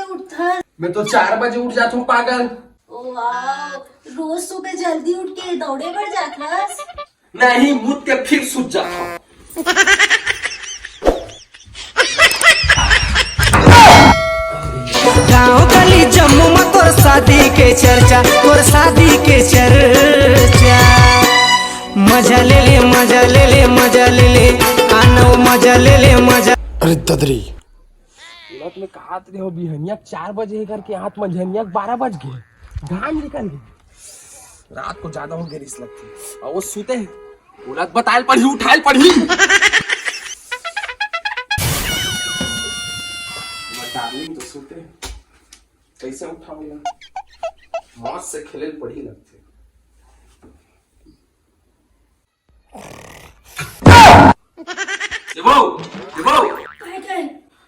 उठा? मैं तो 4 बजे उठ जाता हूँ पागल। वाह, रोज सुबह जल्दी उठ के दौड़े बढ़ जात? नहीं, मुझ के फिर सूझ जाता हूँ। गाँव गली जम्मू में तोर शादी के चर्चा, तोर शादी के चर्चा। मजा ले ले मजा ले ले मजा ले ले, आनो मजा ले ले मजा। अरे ददरी में कहा हो बिहनिया 4 बजे करके हाथ मंझनिया 12 बज गए, घाम निकल गई। रात को ज्यादा हो गई रिस लगती और वो सूते उलट बताल पढ़ी उठाल पढ़ी बताली तो सूते कैसे उठाऊंगा, मौत से खेले पढ़ी लगते।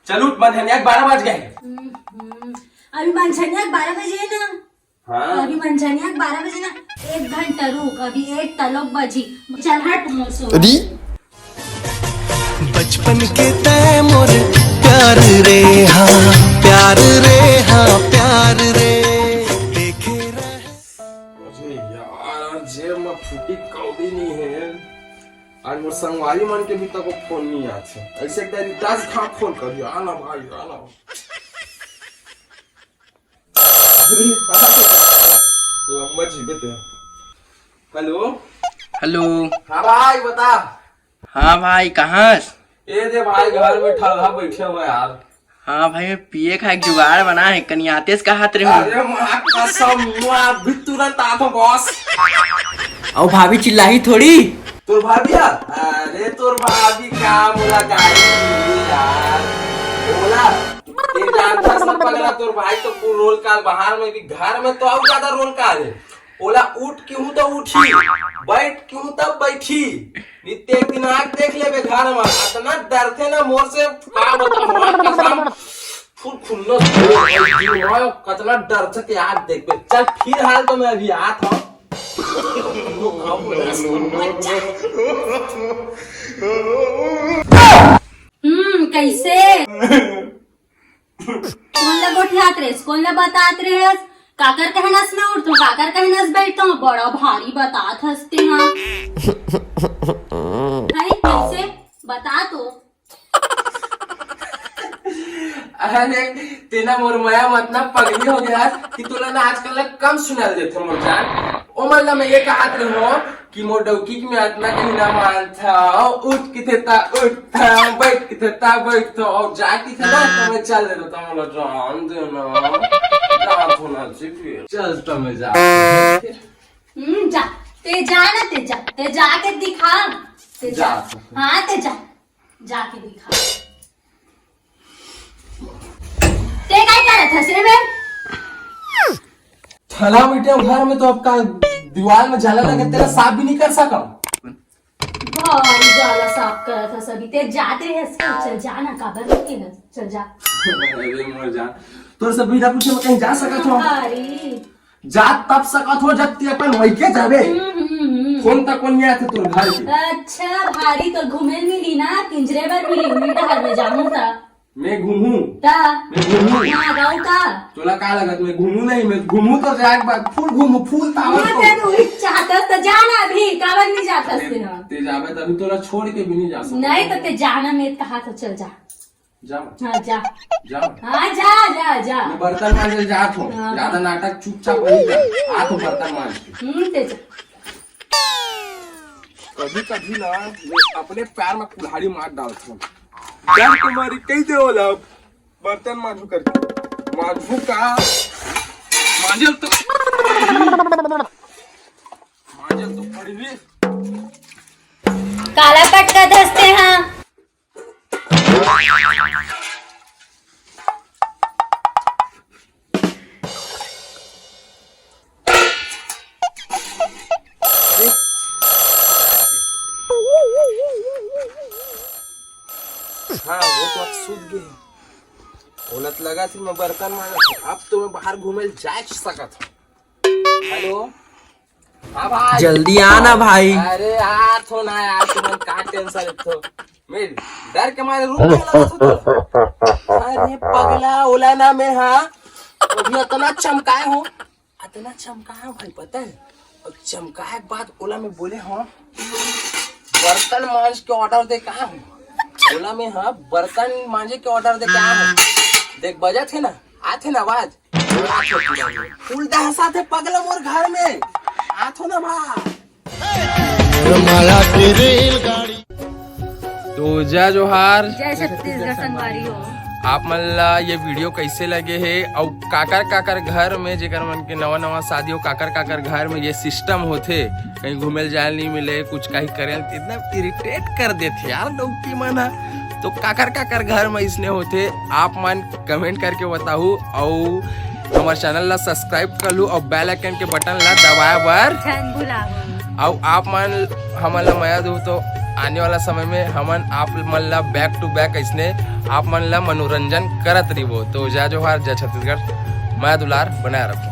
चलो मंझनिया 12 बज गए। अभी मंझनिया 12 बजे है ना? हाँ। अभी मंझनिया 12 बजे ना, 1 घंटा रुक, अभी 1 तलोक बजी। चल हट मोसो। बचपन के तय मोर प्यार रे हाँ, प्यार रे हाँ, प्यार रे देखे रहे। मुझे यार जेब में फूटी कौड़ी नहीं है। आज मोर संगवारी मन के भी तक फोन नहीं आते। ऐसे एक दिन 10 घाट फोन करियो, आना भाई आना। लंबा जीबे थे। Hello hello. हाँ भाई बता। हाँ भाई कहाँ? ये दे भाई घर में ठलहा बैठे हुए यार। हाँ भाई मैं पिए का एक जुगाड़ बना है, कनियातेस का हाथ रहे। अरे माँ कसम भी तुरंत आता बॉस। और भाभी चिल्लाई थोड़ी। तोर भाभी यार, अरे तोर भाभी का मुलाकात यार बोला एक जान फसना पगला। तोर भाई तो पूरा रोल काल बाहर में भी, घर में तो और ज्यादा रोल काल है। बोला उठ क्यों तो उठी, बैठ क्यों तब बैठी। नित्य एक दिन आग देख ले घर में, इतना डर थे ना मोर से का बताऊं। फुल खुन्नस कतना डर थे कि आग देख पे। चल फिर हाल तो मैं अभी आता हूँ। कैसे कौन ला गोठियात रे, कौन ला बतात रे हस? काकर कहनस में उठतो, काकर कहनस बैठतो, बड़ा भारी बतात हंसते हाँ। हाय कैसे बता तो। अरे तेना मोर माया मतलब पगली हो गया कि तोला ना आजकल कम सुनाल देते मोर जान। ओ मतलब मैं ये कहत रहो कि मोर डौकी में आत्मा कहीं ना मानता, उठ के थे उठता, बैठ के थे बैठता, और जाती थे ना तो मैं चल देता था। मोला जान देना रात होना चाहिए। चल तो मैं जा। जा ते जा ना, ते जाके दिखा। ते जा हाँ ते जाके दिखा। ते काय करत हसे बे? थला बेटे घर में तो आपका दीवार में जाला लगा, तेरा साफ भी नहीं कर सका। भारी जाला साफ करत हस अभी। ते जाते हैं, चल जा ना, काबर लेके है, चल जा। अरे मोर जान तोर सब बिना पूछे मैं कहीं जा सकत हो? अरे जा तब सकत हो जब ते अपन वही के जाबे। फोन तक कोन नहीं आते तोर घर की। अच्छा भारी तो घूमे मिली ना, पिंजरे पर मिली, मीठा में जाऊं था। मैं घूमू ता मैं घूमू यहाँ गाँव का तोला का लगत मैं घूमू नहीं, मैं घूमू तो जाए फूल घूमू फूल तावर मैं तो चाहता तो जाना भी, काबर नहीं जाता ना। ते जाबे तभी तोला छोड़ के भी नहीं जा सकता। नहीं तो ते जाना में कहा तो चल जा। जा हाँ जा जा हाँ जा जा। मैं बर्तन मांजने जात हूँ, ज्यादा नाटक चुपचाप वही जा। आ तो बर्तन मांज। ते जा। कभी ना मैं अपने पैर में कुल्हाड़ी मार डालता हूँ। क्या तुम्हारी कैसे होला बर्तन मांझू करके मांझू का मांझल तो पड़ी। काला पटका धसते हैं। हाँ वो तो अब सूझ गए। उलट लगा थी मैं बर्तन मांगा, अब तो मैं बाहर घूमे जा सकत हूँ। हेलो हाँ भाई जल्दी आना भाई। अरे यार थो ना यार, तुम्हें का टेंशन है तो मैं डर के मारे रुक गया। अरे पगला ओला ना मैं हाँ अभी इतना चमकाए हो भाई पता है। और चमकाए के बाद ओला में बोले हाँ बर्तन मांज के ऑर्डर दे कहा हूँ। ओला में हाँ बर्तन मांजे के ऑर्डर दे कहा हूँ। देख बजा थे ना आते ना आवाज उल्टा हंसा थे पगला मोर घर में आथो ना भा। तो जय जोहार जय छत्तीसगढ़ संगवारी हो। आप मन ला ये वीडियो कैसे लगे है और काकर घर में जेकर मन के नवा शादी हो काकर घर में ये सिस्टम होते कहीं घूमे जाए नहीं मिले कुछ कहीं करे इतना इरिटेट कर देते यार लोग मन। तो काकर घर में इसने होते आप मन कमेंट करके बताऊ और हमारे चैनल ला सब्सक्राइब कर लू और बेल आइकन के बटन ला दबाया बर और आप मन हमन ला मया दो तो आने वाला समय में हमन आप मन ला बैक टू बैक इसने आप मन ला मनोरंजन करत रहिबो। तो जय जोहार जय छत्तीसगढ़ मैं दुलार बनाए रखो।